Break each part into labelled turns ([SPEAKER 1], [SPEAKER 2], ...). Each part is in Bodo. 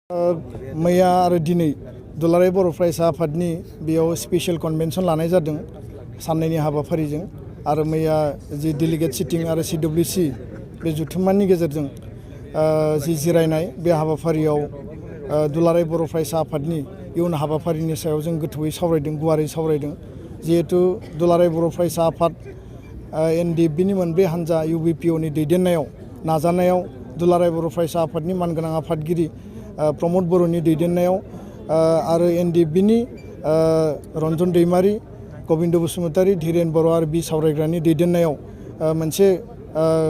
[SPEAKER 1] मैया आरो दिनै दुलाराय बर' फरायसा आफादनि बेयाव स्पेशल कन्वेन्सन लानाय जादों साननैनि हाबाफारिजों आरो मैया जि डेलिगेट सिटिं आरो CWC बे जुथुम्मानि गेजेरजों जि जिरायनाय बे हाबाफारियाव दुलाराय बर' फरायसा आफादनि इयुन हाबाफारिनि सायाव जों गोथौयै सावरायदों, गुवारै सावरायदों। जिहेतु दुलाराय बर' फरायसा आफाद NDFBनि मोनब्रै हानजा UBPOनि दैदेननायाव नाजानायाव दुलाराय बर' फरायसा आफादनि मानगोनां आफादगिरि प्रमद बर'नि दैदेननायाव आरो NDFBनि रन्जन दैमारि, गबिन्द बसुमतारी, धीरेन बर' आरो बि सावरायग्रानि दैदेननायाव मोनसे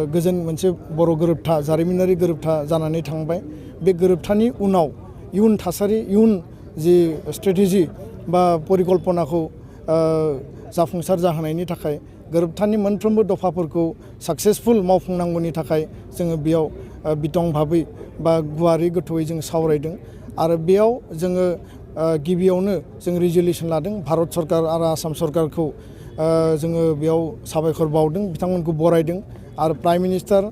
[SPEAKER 1] गोजोन मोनसे बर' गोरोबथा, जारिमिनारि गोरोबथा जानानै थांबाय। बे गोरोबथानि उनाव इयुन थासारि, इयुन जि स्ट्रेटेजि बा परिकल्पनाखौ जाफुंसार जाहोनायनि थाखाय गोरोबथानि मोनफ्रोमबो दफाफोरखौ साक्सेसफुल मावफुंनांगौनि थाखाय जोङो बेयाव बिथं भाबै बा गुवारै गोथौयै जों सावरायदों आरो बेयाव जोङो गिबियावनो जों रिजलिउसन लादों। भारत सरकार आरो आसाम सरकारखौ जोङो बेयाव साबायखर बावदों, बिथांमोनखौ बरायदों आरो प्राइम मिनिस्टार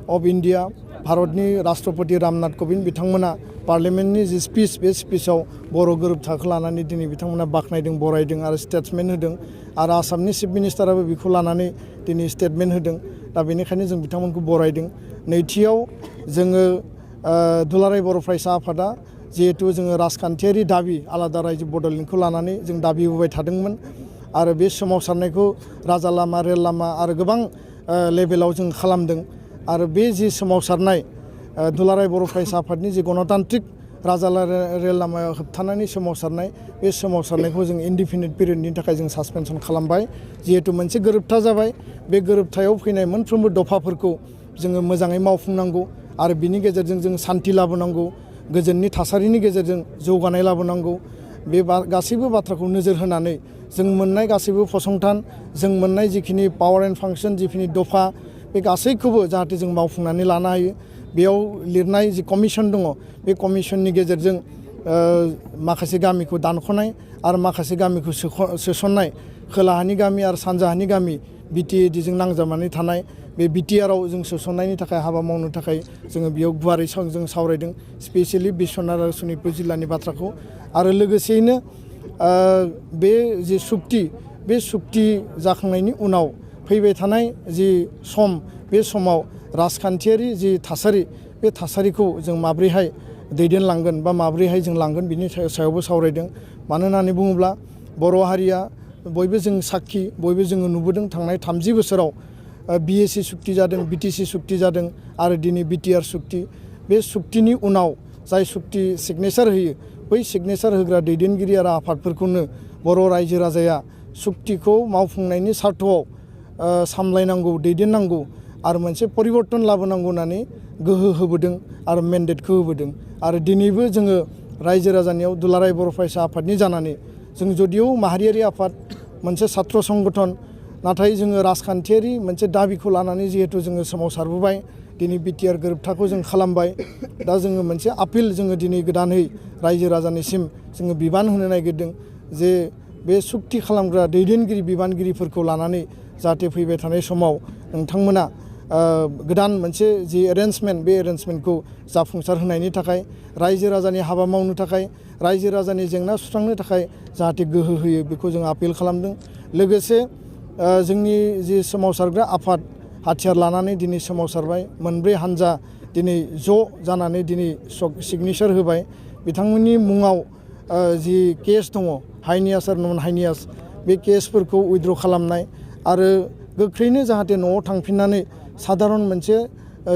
[SPEAKER 1] अफ इन्डिया भारतनि राष्ट्रपति रामनाथ कविन्द बिथांमोना पार्लियामेन्टनि जि स्पिच बे स्पिचआव बर' गोरोबथाखौ लानानै दिनै बिथांमोना बाख्नायदों, बरायदों आरो स्टेटमेन्ट होदों आरो आसामनि चिफ मिनिस्टाराबो बेखौ लानानै दिनै स्टेटमेन्ट होदों। दा बेनिखायनो जों बिथांमोनखौ बरायदों। नैथियाव जोङो दुलाराय बर' फरायसा आफादा जिहेतु जोङो राजखान्थियारि दाबि आलादा रायजो बड'लेण्डखौ लानानै जों दाबि होबाय थादोंमोन आरो बे सोमावसारनायखौ राजा लामा, रेल लामा आरो गोबां लेभेलाव जों खालामदों आरो बे जि सोमावसारनाय दुलाराय बर' फरायसा आफादनि जि गणतान्त्रिक राजा रेल लामायाव होबथानानै सोमावसारनाय बे सोमावसारनायखौ जों इनडिफिनिट पिरियडनि थाखाय जों सासपेनसन खालामबाय। जिहेतु मोनसे गोरोबथा जाबाय, बे गोरोबथायाव फैनाय मोनफ्रोमबो दफाफोरखौ जोङो मोजाङै मावफुंनांगौ आरो बिनि गेजेरजों जों सान्थि लाबोनांगौ, गोजोननि थासारिनि गेजेरजों जौगानाय लाबोनांगौ। बे गासैबो बाथ्राखौ नोजोर होनानै जों मोननाय गासैबो फसंथान, जों मोननाय जिखिनि पावार एन्ड फांसन, जिखिनि दफा, बे गासैखौबो जाहाथे जों मावफुंनानै लानो हायो। बेयाव लिरनाय जि कमिसन दङ, बे कमिसननि गेजेरजों माखासे गामिखौ दानख'नाय आरो माखासे गामिखौ सोसननाय, खोलाहानि गामि आरो सानजाहानि गामि BTADजों नांजाबनानै थानाय बे BTRआव जों सोसननायनि थाखाय हाबा मावनो थाखाय जोङो बेयाव गुवारै जों सावरायदों, स्पेसियेलि बिश्वनाथ आरो सनितपुर जिल्लानि बाथ्राखौ। आरो लोगोसेयैनो बे जि सुक्ति, बे सुक्ति जाखांनायनि उनाव फैबाय थानाय जि सम, बे समाव राजखान्थियारि जि थासारि, बे थासारिखौ जों माब्रैहाय दैदेनलांगोन बा माब्रैहाय जों लांगोन बिनि सायावबो सावरायदों। मानो होननानै बुङोब्ला बर' हारिया बयबो जों साखि, बयबो जोङो नुबोदों थांनाय 30 बोसोराव BAC सुक्ति जादों, BTC सुक्ति जादों आरो दिनै BTR सुक्ति। बे सुक्तिनि उनाव जाय सुक्ति सिगनेसार होयो, बै सिगनेसार होग्रा दैदेनगिरि आरो आफादफोरखौनो बर' रायजो राजाया सुक्तिखौ मावफुंनायनि सार्थआव सामलायनांगौ, दैदेननांगौ आरो मोनसे परिबर्तन लाबोनांगौ होननानै गोहो होबोदों आरो मेन्डेटखौ होबोदों। आरो दिनैबो जोङो रायजो राजानियाव दुलाराय बर' फरायसा आफादनि जानानै जों जदिव माहारियारि आफाद, मोनसे सात्र संगठन, नाथाय जोङो राजखान्थियारि मोनसे दाबिखौ लानानै जिहेतु जोङो सोमावसारबोबाय, दिनै BTR गोरोबथाखौ जों खालामबाय। दा जोङो मोनसे आपिल जोङो दिनै गोदानै रायजो राजानिसिम जोङो बिबान होनो नागिरदों जे बे सुक्ति खालामग्रा दैदेनगिरि बिबानगिरिफोरखौ लानानै जाहाथे फैबाय थानाय समाव नोंथांमोना गोदान मोनसे जि एरेन्जमेन्ट, बे एरेन्जमेन्टखौ जाफुंसार होनायनि थाखाय, रायजो राजानि हाबा मावनो थाखाय, रायजो राजानि जेंना सुस्रांनो थाखाय जाहाथे गोहो होयो, बेखौ जों आपिल खालामदों। लोगोसे जोंनि जि सोमावसारग्रा आफाद हाथियार लानानै दिनै सोमावसारबाय, मोनब्रै हानजा दिनै ज' जानानै दिनै सिगनेसार होबाय। बिथांमोननि मुङाव जि केस दङ, हाइनियास आरो नन हाइनियास, बे केसफोरखौ उइथड्र खालामनाय आरो गोख्रैनो जाहाथे न'आव थांफिननानै साधारन मोनसे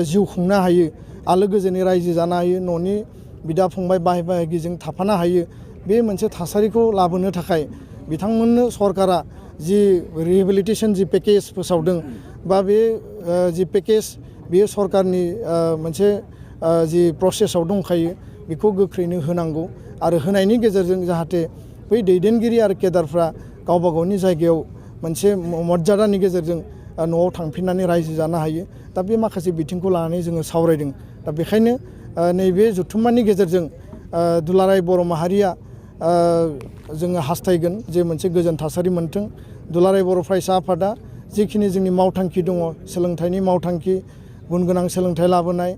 [SPEAKER 1] जिउ खुंनो हायो, आलो गोजोनै रायजो जानो हायो, न'नि बिदा फंबाय बाय बाहागिजों थाफानो हायो, बे मोनसे थासारिखौ लाबोनो थाखाय बिथांमोननो सरकारा जि रिहेबिलिटेसन जि पेकेज फोसावदों बा बे जि पेकेज, बेयो सरकारनि मोनसे जि प्रसेसआव दंखायो, बेखौ गोख्रैनो होनांगौ आरो होनायनि गेजेरजों जाहाथे बै दैदेनगिरि आरो केडारफ्रा गावबा गावनि जायगायाव मोनसे मर्यादानि गेजेरजों न'आव थांफिननानै रायजो जानो हायो। दा बे माखासे बिथिंखौ लानानै जोङो सावरायदों। दा बेखायनो नैबे जथुम्मानि गेजेरजों दुलाराय बर' माहारिया जोङो हास्थायगोन जे मोनसे गोजोन थासारि मोनथों। दुलाराय बर' फरायसा आफादा जिखिनि जोंनि मावथांखि दङ, सोलोंथाइनि मावथांखि, गुन गोनां सोलोंथाइ लाबोनाय,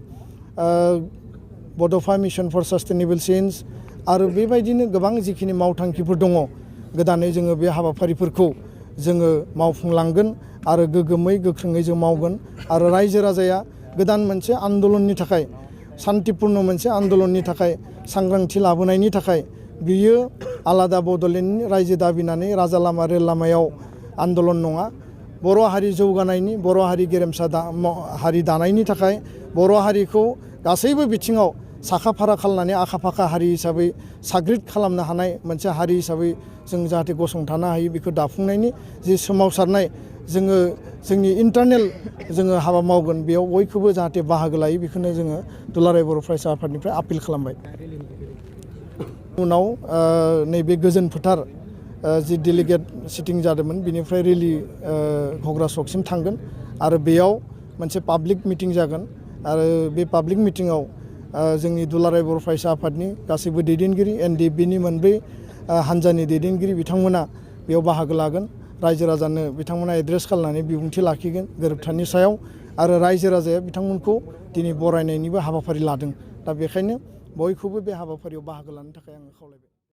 [SPEAKER 1] बड'फा मिशन फर सास्टेनेबल चेन्ज आरो बेबायदिनो गोबां जिखिनि मावथांखिफोर दङ गोदानै जोङो बे हाबाफारिफोरखौ जोङो मावफुंलांगोन आरो गोग्गोमै गोख्रोङै जों मावगोन आरो रायजो राजाया गोदान मोनसे आन्दलननि थाखाय शान्तिपुर्ण मोनसे आन्दलननि थाखाय सांग्रांथि लाबोनायनि थाखाय बियो आलादा बड'लेण्डनि रायजो दाबिनानै राजा लामा रेल लामायाव आन्दलन नङा बर' हारि जौगानायनि बर' हारि गेरेमसा हारि दानायनि थाखाय बर' हारिखौ गासैबो बिथिङाव साखा फारा खालामनानै आखा फाखा हारि हिसाबै साग्रिद खालामनो हानाय मोनसे हारि हिसाबै जों जाहाथे गसंथानो हायो बेखौ दाफुंनायनि जि सोमावसारनाय जोङो जोंनि इन्टारनेल जोङो हाबा मावगोन बेयाव बयखौबो जाहाथे बाहागो लायो बेखौनो जोङो दुलाराय बर' फरायसा आफादनिफ्राय आपिल खालामबाय। उनाव नैबे गोजोन फोथार जि डेलिगेट सिटिं जादोंमोन बिनिफ्राय रेलि घग्रा चौकसिम थांगोन आरो बेयाव मोनसे पाब्लिक मिटिं जागोन आरो बे पाब्लिक मिटिङाव जोंनि दुलाराय बर' फरायसा आफादनि गासैबो दैदेनगिरि NDFBनि मोनब्रै हानजानि दैदेनगिरि बिथांमोना बेयाव बाहागो लागोन रायजो राजानो बिथांमोना एड्रेस खालामनानै बिबुंथि लाखिगोन गोरोबथानि सायाव आरो रायजो राजाया बिथांमोनखौ दिनै बरायनायनिबो हाबाफारि लादों दा बेखायनो बयखौबो बे हाबाफारियाव बाहागो लानो थाखाय आङो खावलायबाय।